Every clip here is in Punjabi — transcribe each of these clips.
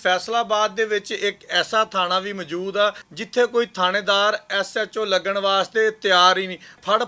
फैसलाबाद ਦੇ ਵਿੱਚ ਇੱਕ ਐਸਾ ਥਾਣਾ ਵੀ ਮੌਜੂਦ ਆ ਜਿੱਥੇ ਕੋਈ ਥਾਣੇਦਾਰ ਐਸਐਚਓ ਲੱਗਣ ਵਾਸਤੇ ਤਿਆਰ ਹੀ ਨਹੀਂ।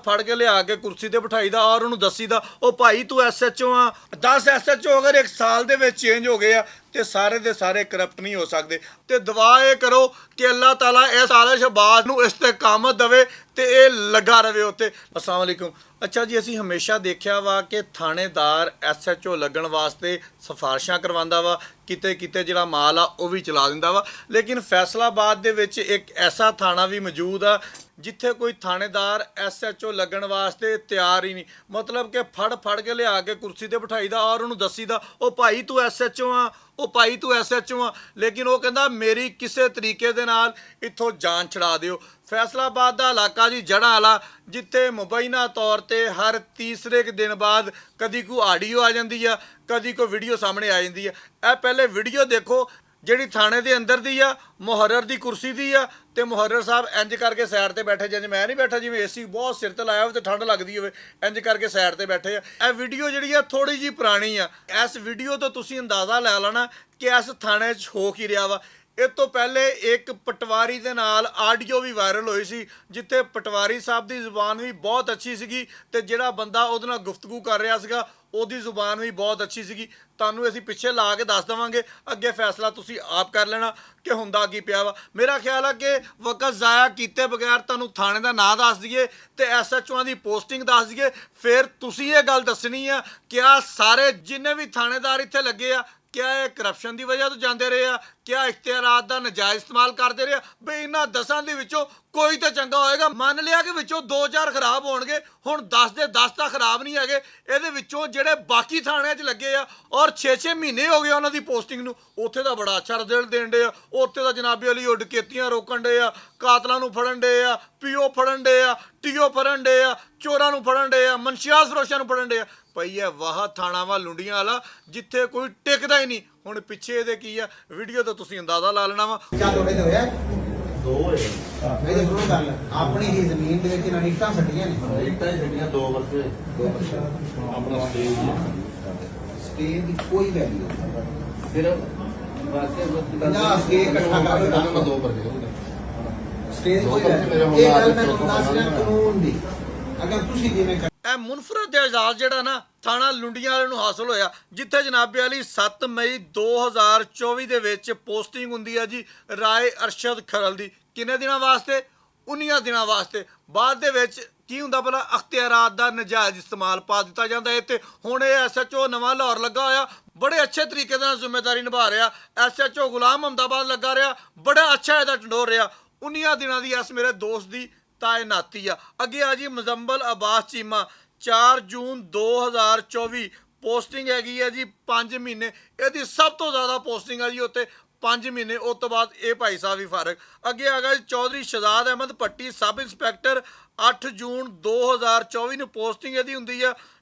ਫੜ ਕੇ ਲਿਆ ਕੇ ਕੁਰਸੀ ਤੇ ਬਿਠਾਈਦਾ ਔਰ ਉਹਨੂੰ ਦੱਸੀਦਾ ਉਹ ਭਾਈ ਤੂੰ ਐਸਐਚਓ ਆ। 10 ਐਸਐਚਓ ਅਗਰ ਇੱਕ ਸਾਲ ਦੇ ਵਿੱਚ ਚੇਂਜ ਹੋ ਗਏ ਆ ਤੇ ਸਾਰੇ ਦੇ ਸਾਰੇ ਕਰਪਟ ਨਹੀਂ ਹੋ ਸਕਦੇ। ਤੇ ਦੁਆ ਇਹ ਕਰੋ ਕਿ ਅੱਲਾਹ ਤਾਲਾ ਇਹ ਸਾਲੇ ਸ਼ਹਬਾਜ਼ ਨੂੰ ਇਸਤਕਾਮਤ ਦੇਵੇ ਤੇ ਇਹ ਲੱਗਾ ਰਵੇ ਉੱਤੇ। अस्सलाम वालेकुम। ਅੱਛਾ ਜੀ, ਅਸੀਂ ਹਮੇਸ਼ਾ ਦੇਖਿਆ ਵਾ ਕਿ ਥਾਣੇਦਾਰ ਐਸਐਚਓ ਲੱਗਣ ਵਾਸਤੇ ਸਿਫਾਰਿਸ਼ਾਂ ਕਰਵਾਉਂਦਾ ਵਾ, ਕਿਤੇ ਕਿਤੇ ਜਿਹੜਾ ਮਾਲ ਆ ਉਹ ਵੀ ਚਲਾ ਦਿੰਦਾ ਵਾ। ਲੇਕਿਨ ਫੈਸਲਾਬਾਦ ਦੇ ਵਿੱਚ ਇੱਕ ਐਸਾ ਥਾਣਾ ਵੀ ਮੌਜੂਦ ਆ ਜਿੱਥੇ ਕੋਈ ਥਾਣੇਦਾਰ ਐਸਐਚਓ ਲੱਗਣ ਵਾਸਤੇ ਤਿਆਰ ਹੀ ਨਹੀਂ। ਮਤਲਬ ਕਿ ਫੜ ਕੇ ਲਿਆ ਕੇ ਕੁਰਸੀ ਤੇ ਬਿਠਾਈਦਾ ਔਰ ਉਹਨੂੰ ਦੱਸੀਦਾ ਉਹ ਭਾਈ ਤੂੰ ਐਸਐਚਓ ਆ, ਉਹ ਭਾਈ ਤੂੰ ਐਸਐਚਓ ਆ। ਲੇਕਿਨ ਉਹ ਕਹਿੰਦਾ ਮੇਰੀ ਕਿਸੇ ਤਰੀਕੇ ਦੇ ਨਾਲ ਇੱਥੋਂ ਜਾਨ ਛੁਡਾ ਦਿਓ। ਫੈਸਲਾਬਾਦ ਦਾ ਇਲਾਕਾ ਜੀ ਜੜ੍ਹਾਂ ਵਾਲਾ, ਜਿੱਥੇ ਮੁਬੈਨਾ ਤੌਰ ਤੇ ਹਰ ਤੀਸਰੇ ਕੁ ਦਿਨ ਬਾਅਦ ਕਦੀ ਕੋਈ ਆਡੀਓ ਆ ਜਾਂਦੀ ਆ, ਕਦੀ ਕੋਈ ਵੀਡੀਓ ਸਾਹਮਣੇ ਆ ਜਾਂਦੀ ਆ। ਇਹ ਪਹਿਲੇ ਵੀਡੀਓ ਦੇਖੋ ਜਿਹੜੀ ਥਾਣੇ ਦੇ ਅੰਦਰ ਦੀ ਆ, ਮੁਹੱਰਰ ਦੀ ਕੁਰਸੀ ਦੀ ਆ ਤੇ ਮੁਹੱਰਰ ਸਾਹਿਬ ਇੰਜ ਕਰਕੇ ਸਾਈਡ ਤੇ ਬੈਠੇ, ਜਿਵੇਂ ਮੈਂ ਨਹੀਂ ਬੈਠਾ, ਜਿਵੇਂ ਏਸੀ ਬਹੁਤ ਸਿਰ ਤੇ ਲਾਇਆ ਹੋਵੇ ਤੇ ਠੰਡ ਲੱਗਦੀ ਹੋਵੇ, ਇੰਜ ਕਰਕੇ ਸਾਈਡ ਤੇ ਬੈਠੇ ਆ। ਇਹ ਵੀਡੀਓ ਜਿਹੜੀ ਆ ਥੋੜੀ ਜੀ ਪੁਰਾਣੀ ਆ। ਇਸ ਵੀਡੀਓ ਤੋਂ ਤੁਸੀਂ ਅੰਦਾਜ਼ਾ ਲੈ ਲੈਣਾ ਕਿ ਇਸ ਥਾਣੇ 'ਚ ਹੋ ਕੀ ਰਿਹਾ ਵਾ। ਇਹ ਤੋਂ ਪਹਿਲੇ ਇੱਕ ਪਟਵਾਰੀ ਦੇ ਨਾਲ ਆਡੀਓ ਵੀ ਵਾਇਰਲ ਹੋਈ ਸੀ ਜਿੱਥੇ ਪਟਵਾਰੀ ਸਾਹਿਬ ਦੀ ਜ਼ੁਬਾਨ ਵੀ ਬਹੁਤ ਅੱਛੀ ਸੀਗੀ ਤੇ ਜਿਹੜਾ ਬੰਦਾ ਉਹਦੇ ਨਾਲ ਗੁਫ਼ਤਗੂ ਕਰ ਰਿਹਾ ਸੀਗਾ ਉਹਦੀ ਜ਼ੁਬਾਨ ਵੀ ਬਹੁਤ ਅੱਛੀ ਸੀਗੀ। ਤੁਹਾਨੂੰ ਅਸੀਂ ਪਿੱਛੇ ਲਾ ਕੇ ਦੱਸ ਦੇਵਾਂਗੇ, ਅੱਗੇ ਫੈਸਲਾ ਤੁਸੀਂ ਆਪ ਕਰ ਲੈਣਾ ਕਿ ਹੁੰਦਾ ਕੀ ਪਿਆ ਵਾ। ਮੇਰਾ ਖਿਆਲ ਆ ਕਿ ਵਕਤ ਜ਼ਾਇਆ ਕੀਤੇ ਬਗੈਰ ਤੁਹਾਨੂੰ ਥਾਣੇ ਦਾ ਨਾਂ ਦੱਸ ਦਈਏ ਤੇ ਐਸਐਚਓਆਂ ਦੀ ਪੋਸਟਿੰਗ ਦੱਸ ਦਈਏ, ਫਿਰ ਤੁਸੀਂ ਇਹ ਗੱਲ ਦੱਸਣੀ ਆ ਕਿ ਆ ਸਾਰੇ ਜਿੰਨੇ ਵੀ ਥਾਣੇਦਾਰ ਇੱਥੇ ਲੱਗੇ ਆ क्या ये करप्शन की वजह तो जाते रहे आ, क्या इख्तियारात का नजायज़ इस्तेमाल करते रहे बई इन्होंने 10 ਦੇ ਵਿੱਚੋਂ कोई तो चंगा होएगा। मान लिया कि विचों 2-4 खराब होणगे, हुण 10 ਦੇ 10 ਤਾਂ खराब नहीं हैगे। ਇਹਦੇ ਵਿੱਚੋਂ ਜਿਹੜੇ ਬਾਕੀ ਥਾਣਿਆਂ 'ਚ ਲੱਗੇ ਆ ਔਰ 6-6 ਮਹੀਨੇ ਹੋ ਗਏ ਉਹਨਾਂ ਦੀ ਪੋਸਟਿੰਗ ਨੂੰ, ਉੱਥੇ ਦਾ ਬੜਾ ਅੱਛਾ ਰਿਜ਼ਲਟ ਦੇਣ ਡੇ ਆ। ਉੱਥੇ ਦਾ ਜਨਾਬੀ ਵਾਲੀ ਉਹ ਡਕੈਤੀਆਂ ਰੋਕਣ ਡੇ ਆ, ਕਾਤਲਾਂ ਨੂੰ ਫੜਨ ਡੇ ਆ, ਪੀਓ ਫੜਨ ਡੇ ਆ, ਟੀਓ ਫੜਨ ਡੇ ਆ, ਚੋਰਾਂ ਨੂੰ ਫੜਨ ਡੇ ਆ, ਮਨਸ਼ਿਆਤ ਫਰੋਸ਼ਾਂ ਨੂੰ ਫੜਨ ਡੇ ਆ। ਪਈ ਹੈ ਵਾਹ ਥਾਣਾ ਵਾ ਲੁੰਡੀਆਂ ਵਾਲਾ ਜਿੱਥੇ ਕੋਈ ਟਿਕਦਾ ਹੀ ਨਹੀਂ। ਹੁਣ ਪਿੱਛੇ ਇਹਦੇ ਕੀ ਆ ਵੀਡੀਓ ਤੋਂ ਤੁਸੀਂ ਅੰਦਾਜ਼ਾ ਲਾ ਲੈਣਾ ਵਾ। ਦੋ ਹੋਏ ਮੈਂ ਤਾਂ ਸੁਣੋ ਗੱਲ, ਆਪਣੀ ਹੀ ਜ਼ਮੀਨ ਦੇ ਵਿੱਚ ਇਹਨਾਂ ਇੱਟਾਂ ਛੱਡੀਆਂ ਨੇ। ਇੱਟਾਂ ਹੀ ਛੱਡੀਆਂ 2 ਵਰਸੇ ਆਪਣਾ ਸਟੇ ਦੀ ਕੋਈ ਵੈਲਿਊ ਸਿਰਫ ਵਾਸੇ ਪੰਜਾਹ ਸਟੇ ਇਕੱਠਾ ਕਰ ਲਓ। ਮੈਂ 2 ਵਰਸੇ ਸਟੇ ਦੀ ਕੋਈ ਵੈਲਿਊ। ਇਹ ਗੱਲ ਮੈਂ ਤੁਹਾਨੂੰ ਦੱਸ ਰਿਹਾ ਕਾਨੂੰਨ ਦੀ, ਅਗਰ ਤੁਸੀਂ ਜਿਵੇਂ ਇਹ ਮੁਨਫਰਦ ਇਜਾਜ਼ ਜਿਹੜਾ ਨਾ ਥਾਣਾ ਲੁੰਡੀਆਂ ਵਾਲੇ ਨੂੰ ਹਾਸਲ ਹੋਇਆ, ਜਿੱਥੇ ਜਨਾਬੇ ਵਾਲੀ 7 ਮਈ 2024 ਦੇ ਵਿੱਚ ਪੋਸਟਿੰਗ ਹੁੰਦੀ ਆ ਜੀ ਰਾਏ ਅਰਸ਼ਦ ਖਰਲ ਦੀ। ਕਿੰਨੇ ਦਿਨਾਂ ਵਾਸਤੇ? 19 ਦਿਨਾਂ ਵਾਸਤੇ। ਬਾਅਦ ਦੇ ਵਿੱਚ ਕੀ ਹੁੰਦਾ ਭਲਾ ਅਖਤਿਆਰਾਤ ਦਾ ਨਜਾਇਜ਼ ਇਸਤੇਮਾਲ ਪਾ ਦਿੱਤਾ ਜਾਂਦਾ ਹੈ। ਤੇ ਹੁਣ ਇਹ ਐਸਐਚਓ ਨਵਾਂ ਲਾਹੌਰ ਲੱਗਾ ਹੋਇਆ, ਬੜੇ ਅੱਛੇ ਤਰੀਕੇ ਨਾਲ ਜ਼ਿੰਮੇਵਾਰੀ ਨਿਭਾ ਰਿਹਾ। ਐਸਐਚਓ ਗੁਲਾਮ ਅਹਿਮਦਾਬਾਦ ਲੱਗਾ ਰਿਹਾ, ਬੜਾ ਅੱਛਾ ਇਹਦਾ ਟੰਡੋਰ ਰਿਹਾ। 19 ਦਿਨਾਂ ਦੀ ਇਸ ਮੇਰੇ ਦੋਸਤ ਦੀ ਤਾਇਨਾਤੀ ਆ। ਅੱਗੇ ਆ ਜੀ ਮੁਜ਼ੰਬਲ ਅਬਾਸ ਚੀਮਾ 4 ਜੂਨ 2024 ਪੋਸਟਿੰਗ ਹੈਗੀ ਹੈ ਜੀ 5 ਮਹੀਨੇ। ਇਹਦੀ ਸਭ ਤੋਂ ਜ਼ਿਆਦਾ ਪੋਸਟਿੰਗ ਆ ਜੀ ਉੱਤੇ 5 ਮਹੀਨੇ। ਉਸ ਤੋਂ ਬਾਅਦ ਇਹ ਭਾਈ ਸਾਹਿਬ ਵੀ ਫਾਰਗ। ਅੱਗੇ ਆ ਗਿਆ ਜੀ ਚੌਧਰੀ ਸ਼ਹਜ਼ਾਦ ਅਹਿਮਦ ਭੱਟੀ ਸਬ ਇੰਸਪੈਕਟਰ 8 ਜੂਨ 2024 ਨੂੰ ਪੋਸਟਿੰਗ ਇਹਦੀ ਹੁੰਦੀ ਆ।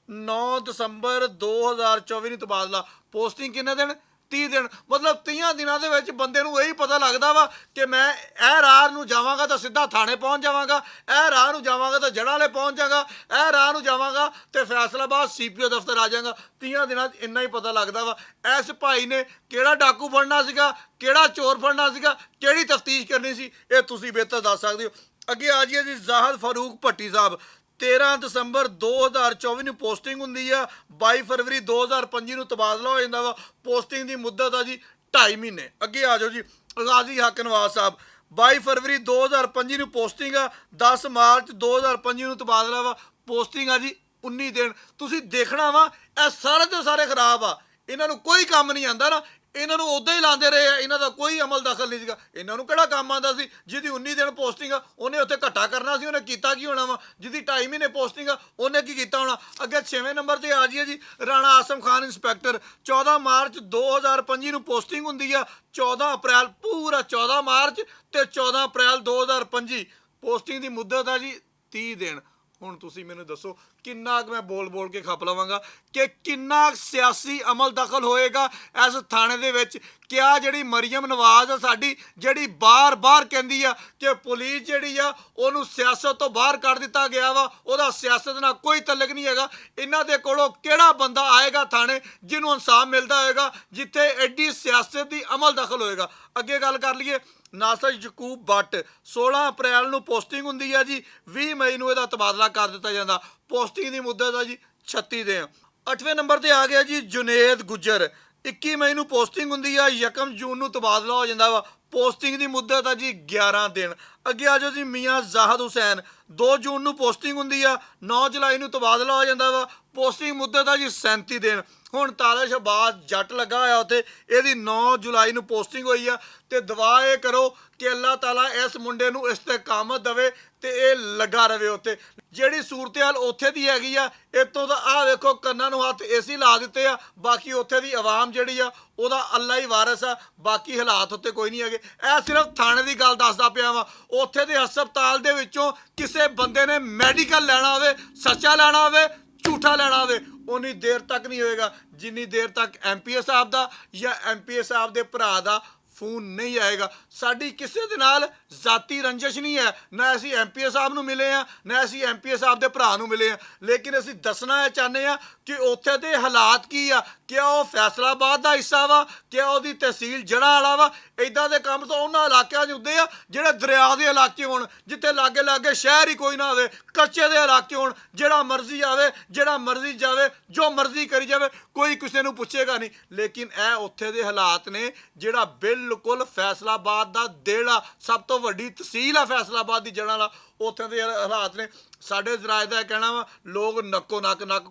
9 ਦਸੰਬਰ 2024 ਨੂੰ ਤਬਾਦਲਾ। ਪੋਸਟਿੰਗ ਕਿੰਨੇ ਦਿਨ? 30 ਦਿਨ। ਮਤਲਬ 30 ਦਿਨਾਂ ਦੇ ਵਿੱਚ ਬੰਦੇ ਨੂੰ ਇਹੀ ਪਤਾ ਲੱਗਦਾ ਵਾ ਕਿ ਮੈਂ ਇਹ ਰਾਹ ਨੂੰ ਜਾਵਾਂਗਾ ਤਾਂ ਸਿੱਧਾ ਥਾਣੇ ਪਹੁੰਚ ਜਾਵਾਂਗਾ, ਇਹ ਰਾਹ ਨੂੰ ਜਾਵਾਂਗਾ ਤਾਂ ਜੜ੍ਹਾਂ ਵਾਲੇ ਪਹੁੰਚ ਜਾਵਾਂਗਾ, ਇਹ ਰਾਹ ਨੂੰ ਜਾਵਾਂਗਾ ਤੇ ਫੈਸਲਾਬਾਦ ਸੀਪੀਓ ਦਫ਼ਤਰ ਆ ਜਾਵਾਂਗਾ। 30 ਦਿਨਾਂ 'ਚ ਇੰਨਾ ਹੀ ਪਤਾ ਲੱਗਦਾ ਵਾ ਇਸ ਭਾਈ ਨੇ ਕਿਹੜਾ ਡਾਕੂ ਫੜਨਾ ਸੀਗਾ, ਕਿਹੜਾ ਚੋਰ ਫੜਨਾ ਸੀਗਾ, ਕਿਹੜੀ ਤਫਤੀਸ਼ ਕਰਨੀ ਸੀ, ਇਹ ਤੁਸੀਂ ਬਿਹਤਰ ਦੱਸ ਸਕਦੇ ਹੋ। ਅੱਗੇ ਆ ਜਾਈਏ ਜੀ ਜ਼ਾਹਦ ਫਾਰੂਕ ਭੱਟੀ ਸਾਹਿਬ 13 ਦਸੰਬਰ 2024 ਨੂੰ ਪੋਸਟਿੰਗ ਹੁੰਦੀ ਆ। 22 ਫਰਵਰੀ 2025 ਨੂੰ ਤਬਾਦਲਾ ਹੋ ਜਾਂਦਾ ਵਾ। ਪੋਸਟਿੰਗ ਦੀ ਮੁੱਦਤ ਆ ਜੀ 2.5 ਮਹੀਨੇ। ਅੱਗੇ ਆ ਜਾਓ ਜੀ ਗਾਜ਼ੀ ਹੱਕ ਨਵਾਜ਼ ਸਾਹਿਬ 22 ਫਰਵਰੀ 2025 ਨੂੰ ਪੋਸਟਿੰਗ ਆ। 10 ਮਾਰਚ 2025 ਨੂੰ ਤਬਾਦਲਾ ਵਾ। ਪੋਸਟਿੰਗ ਆ ਜੀ 19 ਦਿਨ। ਤੁਸੀਂ ਦੇਖਣਾ ਵਾ ਇਹ ਸਾਰੇ ਦੇ ਸਾਰੇ ਖਰਾਬ ਆ, ਇਹਨਾਂ ਨੂੰ ਕੋਈ ਕੰਮ ਨਹੀਂ ਆਉਂਦਾ ਨਾ, ਇਹਨਾਂ ਨੂੰ ਉੱਦਾਂ ਹੀ ਲਾਉਂਦੇ ਰਹੇ ਆ, ਇਹਨਾਂ ਦਾ ਕੋਈ ਅਮਲ ਦਖਲ ਨਹੀਂ ਸੀਗਾ। ਇਹਨਾਂ ਨੂੰ ਕਿਹੜਾ ਕੰਮ ਆਉਂਦਾ ਸੀ? ਜਿਹਦੀ 19 ਦਿਨ ਪੋਸਟਿੰਗ ਆ ਉਹਨੇ ਉੱਥੇ ਘੱਟਾ ਕਰਨਾ ਸੀ, ਉਹਨੇ ਕੀਤਾ ਕੀ ਹੋਣਾ ਵਾ? ਜਿਹਦੀ 2.5 ਮਹੀਨੇ ਪੋਸਟਿੰਗ ਆ ਉਹਨੇ ਕੀ ਕੀਤਾ ਹੋਣਾ? ਅੱਗੇ 6ਵੇਂ ਨੰਬਰ ਤੇ ਆ ਜਾਈਏ ਜੀ Rana awesome Khan inspector 14 March 2025 ਨੂੰ ਪੋਸਟਿੰਗ ਹੁੰਦੀ ਆ। 14 ਅਪ੍ਰੈਲ ਪੂਰਾ 14 ਮਾਰਚ ਤੇ 14 ਅਪ੍ਰੈਲ 2025 ਪੋਸਟਿੰਗ ਦੀ ਮੁੱਦਤ ਆ ਜੀ 30 ਦਿਨ। ਹੁਣ ਤੁਸੀਂ ਮੈਨੂੰ ਦੱਸੋ ਕਿੰਨਾ ਕੁ ਮੈਂ ਬੋਲ ਕੇ ਖੱਪ ਲਵਾਂਗਾ ਕਿ ਕਿੰਨਾ ਸਿਆਸੀ ਅਮਲ ਦਖਲ ਹੋਏਗਾ ਇਸ ਥਾਣੇ ਦੇ ਵਿੱਚ। ਕਿਆ ਜਿਹੜੀ ਮਰੀਮ ਨਵਾਜ਼ ਆ ਸਾਡੀ, ਜਿਹੜੀ ਬਾਰ-ਬਾਰ ਕਹਿੰਦੀ ਆ ਕਿ ਪੁਲਿਸ ਜਿਹੜੀ ਆ ਉਹਨੂੰ ਸਿਆਸਤ ਤੋਂ ਬਾਹਰ ਕੱਢ ਦਿੱਤਾ ਗਿਆ ਵਾ, ਉਹਦਾ ਸਿਆਸਤ ਨਾਲ ਕੋਈ ਤਲਕ ਨਹੀਂ ਹੈਗਾ। ਇਹਨਾਂ ਦੇ ਕੋਲੋਂ ਕਿਹੜਾ ਬੰਦਾ ਆਏਗਾ ਥਾਣੇ ਜਿਹਨੂੰ ਇਨਸਾਫ ਮਿਲਦਾ ਹੋਏਗਾ, ਜਿੱਥੇ ਐਡੀ ਸਿਆਸਤ ਦੀ ਅਮਲ ਦਖਲ ਹੋਏਗਾ। ਅੱਗੇ ਗੱਲ ਕਰ ਲਈਏ ਨਾਸਰ ਯਕੂਬ ਬੱਟ, 16 ਅਪ੍ਰੈਲ ਨੂੰ ਪੋਸਟਿੰਗ ਹੁੰਦੀ ਆ ਜੀ, 20 ਮਈ ਨੂੰ ਇਹਦਾ ਤਬਾਦਲਾ ਕਰ ਦਿੱਤਾ ਜਾਂਦਾ। ਪੋਸਟਿੰਗ ਦੀ ਮੁੱਦਤ ਆ ਜੀ 36 ਦਿਨ। 8ਵੇਂ ਨੰਬਰ ਤੇ ਆ ਗਿਆ ਜੀ ਜੁਨੇਦ ਗੁੱਜਰ, 21 ਮਈ ਨੂੰ ਪੋਸਟਿੰਗ ਹੁੰਦੀ ਆ, 1 ਜੂਨ ਨੂੰ ਤਬਾਦਲਾ ਹੋ ਜਾਂਦਾ ਵਾ। ਪੋਸਟਿੰਗ ਦੀ ਮੁੱਦਤ ਆ ਜੀ 11 ਦਿਨ। ਅੱਗੇ ਆ ਜਾਓ ਜੀ ਮੀਆਂ ਜ਼ਾਹਦ ਹੁਸੈਨ, 2 ਜੂਨ ਨੂੰ ਪੋਸਟਿੰਗ ਹੁੰਦੀ ਆ, 9 ਜੁਲਾਈ ਨੂੰ ਤਬਾਦਲਾ ਹੋ ਜਾਂਦਾ ਵਾ। ਪੋਸਟਿੰਗ ਮੁੱਦਤ ਆ ਜੀ 37 ਦਿਨ। ਹੁਣ ਤਾਰਾ ਸ਼ਹਬਾਜ਼ ਜੱਟ ਲੱਗਾ ਹੋਇਆ ਉੱਥੇ, ਇਹਦੀ 9 ਜੁਲਾਈ ਨੂੰ ਪੋਸਟਿੰਗ ਹੋਈ ਆ। ਤੇ ਦੁਆ ਇਹ ਕਰੋ ਕਿ ਅੱਲਾਹ ਤਾਲਾ ਇਸ ਮੁੰਡੇ ਨੂੰ ਇਸਤਕਾਮਤ ਦੇਵੇ ਤੇ ਇਹ ਲੱਗਾ ਰਵੇ ਉੱਥੇ। ਜਿਹੜੀ ਸੂਰਤ-ਹਾਲ ਉੱਥੇ ਦੀ ਹੈਗੀ ਆ, ਇੱਥੋਂ ਦਾ ਆਹ ਵੇਖੋ ਕੰਨਾਂ ਨੂੰ ਹੱਥ ਏਸੀ ਲਾ ਦਿੱਤੇ ਆ। ਬਾਕੀ ਉੱਥੇ ਦੀ ਆਵਾਮ ਜਿਹੜੀ ਆ ਉਹਦਾ ਅੱਲਾ ਹੀ ਵਾਰਿਸ ਆ, ਬਾਕੀ ਹਾਲਾਤ ਉੱਤੇ ਕੋਈ ਨਹੀਂ ਹੈਗੇ। ਇਹ ਸਿਰਫ ਥਾਣੇ ਦੀ ਗੱਲ ਦੱਸਦਾ ਪਿਆ ਵਾ। ਉੱਥੇ ਦੇ ਹਸਪਤਾਲ ਦੇ ਵਿੱਚੋਂ ਕਿਸੇ ਬੰਦੇ ਨੇ ਮੈਡੀਕਲ ਲੈਣਾ ਹੋਵੇ, ਸੱਚਾ ਲੈਣਾ ਹੋਵੇ, ਝੂਠਾ ਲੈਣਾ ਹੋਵੇ, ਉਨੀ ਦੇਰ ਤੱਕ ਨਹੀਂ ਹੋਏਗਾ ਜਿੰਨੀ ਦੇਰ ਤੱਕ ਐਮਪੀਏ ਸਾਹਿਬ ਦਾ ਜਾਂ ਐਮਪੀਏ ਸਾਹਿਬ ਦੇ ਭਰਾ ਦਾ ਫੋਨ ਨਹੀਂ ਆਏਗਾ। ਸਾਡੀ ਕਿਸੇ ਦੇ ਨਾਲ ਜ਼ਾਤੀ ਰੰਜਿਸ਼ ਨਹੀਂ ਹੈ, ਨਾ ਅਸੀਂ ਐਮਪੀਏ ਸਾਹਿਬ ਨੂੰ ਮਿਲੇ ਆ, ਨਾ ਅਸੀਂ ਐਮਪੀਏ ਸਾਹਿਬ ਦੇ ਭਰਾ ਨੂੰ ਮਿਲੇ ਆ। ਲੇਕਿਨ ਅਸੀਂ ਦੱਸਣਾ ਚਾਹੁੰਦੇ ਆ ਕਿ ਉੱਥੇ ਦੇ ਹਾਲਾਤ ਕੀ ਆ। ਕਿਆ ਉਹ ਫੈਸਲਾਬਾਦ ਦਾ ਹਿੱਸਾ ਵਾ, ਕਿਆ ਉਹਦੀ ਤਹਿਸੀਲ ਜੜ੍ਹਾਂ ਵਾਲਾ ਵਾ। ਇਦਾਂ ਦੇ ਕੰਮ ਤਾਂ ਉਹਨਾਂ ਇਲਾਕਿਆਂ 'ਚ ਹੁੰਦੇ ਆ ਜਿਹੜੇ ਦਰਿਆ ਦੇ ਇਲਾਕੇ ਹੋਣ, ਜਿੱਥੇ ਲਾਗੇ ਸ਼ਹਿਰ ਹੀ ਕੋਈ ਨਾ ਹੋਵੇ, ਕੱਚੇ ਦੇ ਇਲਾਕੇ ਹੋਣ, ਜਿਹੜਾ ਮਰਜ਼ੀ ਆਵੇ, ਜਿਹੜਾ ਮਰਜ਼ੀ ਜਾਵੇ, ਜੋ ਮਰਜ਼ੀ ਕਰੀ ਜਾਵੇ, ਕੋਈ ਕਿਸੇ ਨੂੰ ਪੁੱਛੇਗਾ ਨਹੀਂ। ਲੇਕਿਨ ਇਹ ਉੱਥੇ ਦੇ ਹਾਲਾਤ ਨੇ, ਜਿਹੜਾ ਬਿਲਕੁਲ ਫੈਸਲਾਬਾਦ ਦਾ ਦੇੜਾ, ਸਭ ਤੋਂ ਵੱਡੀ ਤਹਿਸੀਲ ਆ ਫੈਸਲਾਬਾਦ ਦੀ ਜੜ੍ਹਾਂ ਵਾਲਾ, ਉੱਥੇ ਦੇ ਹਾਲਾਤ ਨੇ। ਸਾਡੇ ਜ਼ਰਾਇਤ ਦਾ ਕਹਿਣਾ ਵਾ ਲੋਕ ਨੱਕ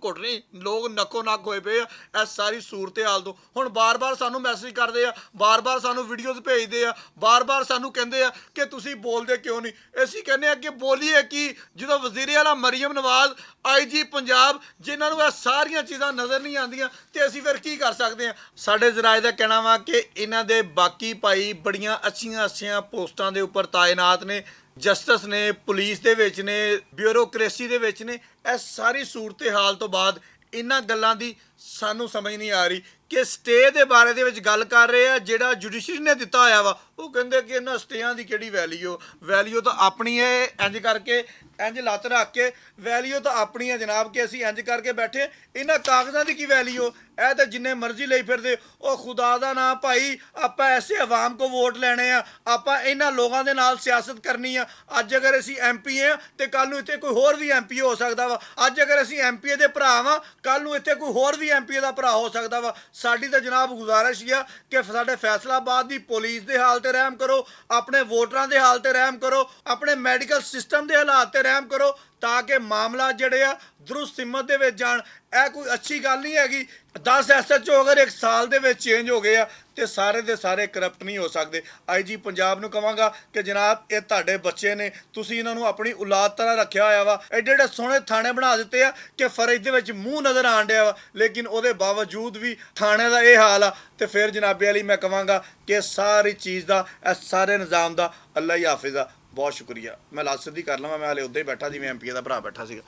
ਘੁੱਟ ਨਹੀਂ, ਲੋਕ ਨੱਕੋ ਨੱਕ ਹੋਏ ਪਏ ਆ ਇਸ ਸਾਰੀ ਸੂਰਤ ਹਾਲ ਤੋਂ। ਹੁਣ ਬਾਰ-ਬਾਰ ਸਾਨੂੰ ਮੈਸੇਜ ਕਰਦੇ ਆ, ਬਾਰ-ਬਾਰ ਸਾਨੂੰ ਵੀਡੀਓਜ਼ ਭੇਜਦੇ ਆ, ਬਾਰ-ਬਾਰ ਸਾਨੂੰ ਕਹਿੰਦੇ ਆ ਕਿ ਤੁਸੀਂ ਬੋਲਦੇ ਕਿਉਂ ਨਹੀਂ। ਅਸੀਂ ਕਹਿੰਦੇ ਆ ਕਿ ਬੋਲੀਏ ਕੀ, ਜਦੋਂ ਵਜ਼ੀਰ ਆਲਾ ਮਰੀਮ ਨਵਾਜ਼, IG ਪੰਜਾਬ, ਜਿਨ੍ਹਾਂ ਨੂੰ ਇਹ ਸਾਰੀਆਂ ਚੀਜ਼ਾਂ ਨਜ਼ਰ ਨਹੀਂ ਆਉਂਦੀਆਂ, ਤੇ ਅਸੀਂ ਫਿਰ ਕੀ ਕਰ ਸਕਦੇ ਆ। ਸਾਡੇ ਜ਼ਰਾਇਤ ਦਾ ਕਹਿਣਾ ਵਾ ਕਿ ਇਹਨਾਂ ਦੇ ਬਾਕੀ ਭਾਈ ਬੜੀਆਂ ਅੱਛੀਆਂ ਪੋਸਟਾਂ ਦੇ ਉੱਪਰ ਤਾਇਨਾਤ ਨੇ, ਜਸਟਿਸ ਨੇ, ਪੁਲਿਸ ਦੇ ਵਿੱਚ ਨੇ, ਬਿਊਰੋਕ੍ਰੇਸੀ ਦੇ ਵਿੱਚ ਨੇ। ਇਹ ਸਾਰੀ ਸੂਰਤ ਹਾਲ ਤੋਂ ਬਾਅਦ ਇਹਨਾਂ ਗੱਲਾਂ ਦੀ ਸਾਨੂੰ ਸਮਝ ਨਹੀਂ ਆ ਰਹੀ ਕਿ ਸਟੇ ਦੇ ਬਾਰੇ ਦੇ ਵਿੱਚ ਗੱਲ ਕਰ ਰਹੇ ਆ, ਜਿਹੜਾ ਜੁਡੀਸ਼ਰੀ ਨੇ ਦਿੱਤਾ ਹੋਇਆ ਵਾ। ਉਹ ਕਹਿੰਦੇ ਕਿ ਇਹਨਾਂ ਸਟੇਆਂ ਦੀ ਕਿਹੜੀ ਵੈਲਿਊ ਤਾਂ ਆਪਣੀ ਹੈ, ਇੰਜ ਕਰਕੇ ਇੰਜ ਲੱਤ ਰੱਖ ਕੇ ਵੈਲਿਊ ਤਾਂ ਆਪਣੀ ਹੈ ਜਨਾਬ, ਕਿ ਅਸੀਂ ਇੰਜ ਕਰਕੇ ਬੈਠੇ, ਇਹਨਾਂ ਕਾਗਜ਼ਾਂ ਦੀ ਕੀ ਵੈਲਿਊ। ਇਹ ਤਾਂ ਜਿੰਨੇ ਮਰਜ਼ੀ ਲਈ ਫਿਰਦੇ। ਉਹ ਖੁਦਾ ਦਾ ਨਾਮ ਭਾਈ, ਆਪਾਂ ਐਸੇ ਆਵਾਮ ਕੋ ਵੋਟ ਲੈਣੇ ਆ, ਆਪਾਂ ਇਹਨਾਂ ਲੋਕਾਂ ਦੇ ਨਾਲ ਸਿਆਸਤ ਕਰਨੀ ਆ। ਅੱਜ ਅਗਰ ਅਸੀਂ ਐਮਪੀ ਆ ਤੇ ਕੱਲ ਨੂੰ ਇੱਥੇ ਕੋਈ ਹੋਰ ਵੀ ਐਮਪੀ ਹੋ ਸਕਦਾ ਵਾ। ਅੱਜ ਅਗਰ ਅਸੀਂ ਐਮਪੀ ਦੇ ਭਰਾ ਵਾਂ, ਕੱਲ ਨੂੰ ਇੱਥੇ ਕੋਈ ਹੋਰ ਵੀ ਐਮਪੀ ਦਾ ਭਰਾ ਹੋ ਸਕਦਾ ਵਾ। ਸਾਡੀ ਤਾਂ ਜਨਾਬ ਗੁਜ਼ਾਰਿਸ਼ ਹੀ ਆ ਕਿ ਸਾਡੇ ਫੈਸਲਾਬਾਦ ਦੀ ਪੁਲਿਸ ਦੇ ਹਾਲ ਤੇ ਰਹਿਮ ਕਰੋ, ਆਪਣੇ ਵੋਟਰਾਂ ਦੇ ਹਾਲ ਤੇ ਰਹਿਮ ਕਰੋ, ਆਪਣੇ ਮੈਡੀਕਲ ਸਿਸਟਮ ਦੇ ਹਾਲਾਤ ਤੇ ਰਹਿਮ ਕਰੋ, ਤਾਂ ਕਿ ਮਾਮਲਾ ਜਿਹੜੇ ਆ ਦਰੁਸਤ ਸਿਮਤ ਦੇ ਵਿੱਚ ਜਾਣ। ਇਹ ਕੋਈ ਅੱਛੀ ਗੱਲ ਨਹੀਂ ਹੈਗੀ। 10 SHO ਅਗਰ 1 ਸਾਲ ਦੇ ਵਿੱਚ ਚੇਂਜ ਹੋ ਗਏ ਆ ਤੇ ਸਾਰੇ ਦੇ ਸਾਰੇ ਕਰਪਟ ਨਹੀਂ ਹੋ ਸਕਦੇ। IG ਪੰਜਾਬ ਨੂੰ ਕਹਾਂਗਾ ਕਿ ਜਨਾਬ ਇਹ ਤੁਹਾਡੇ ਬੱਚੇ ਨੇ, ਤੁਸੀਂ ਇਹਨਾਂ ਨੂੰ ਆਪਣੀ ਔਲਾਦ ਤਰ੍ਹਾਂ ਰੱਖਿਆ ਹੋਇਆ ਵਾ। ਐਡੇ ਸੋਹਣੇ ਥਾਣੇ ਬਣਾ ਦਿੱਤੇ ਆ ਕਿ ਫਰਜ਼ ਦੇ ਵਿੱਚ ਮੂੰਹ ਨਜ਼ਰ ਆਣ ਡਿਆ ਵਾ, ਲੇਕਿਨ ਉਹਦੇ ਬਾਵਜੂਦ ਵੀ ਥਾਣੇ ਦਾ ਇਹ ਹਾਲ ਆ। ਤੇ ਫਿਰ ਜਨਾਬੇ ਅਲੀ ਮੈਂ ਕਹਾਂਗਾ ਕਿ ਸਾਰੀ ਚੀਜ਼ ਦਾ, ਇਸ ਸਾਰੇ ਨਿਜ਼ਾਮ ਦਾ ਅੱਲਾ ਹੀ ਹਾਫਿਜ਼ ਆ। ਬਹੁਤ ਸ਼ੁਕਰੀਆ। ਮੈਂ ਲਾਸਟ ਦੀ ਕਰ ਲਵਾਂ, ਮੈਂ ਹਾਲੇ ਉੱਦਾਂ ਹੀ ਬੈਠਾ ਜਿਵੇਂ ਐਮਪੀ ਦਾ ਭਰਾ ਬੈਠਾ ਸੀਗਾ।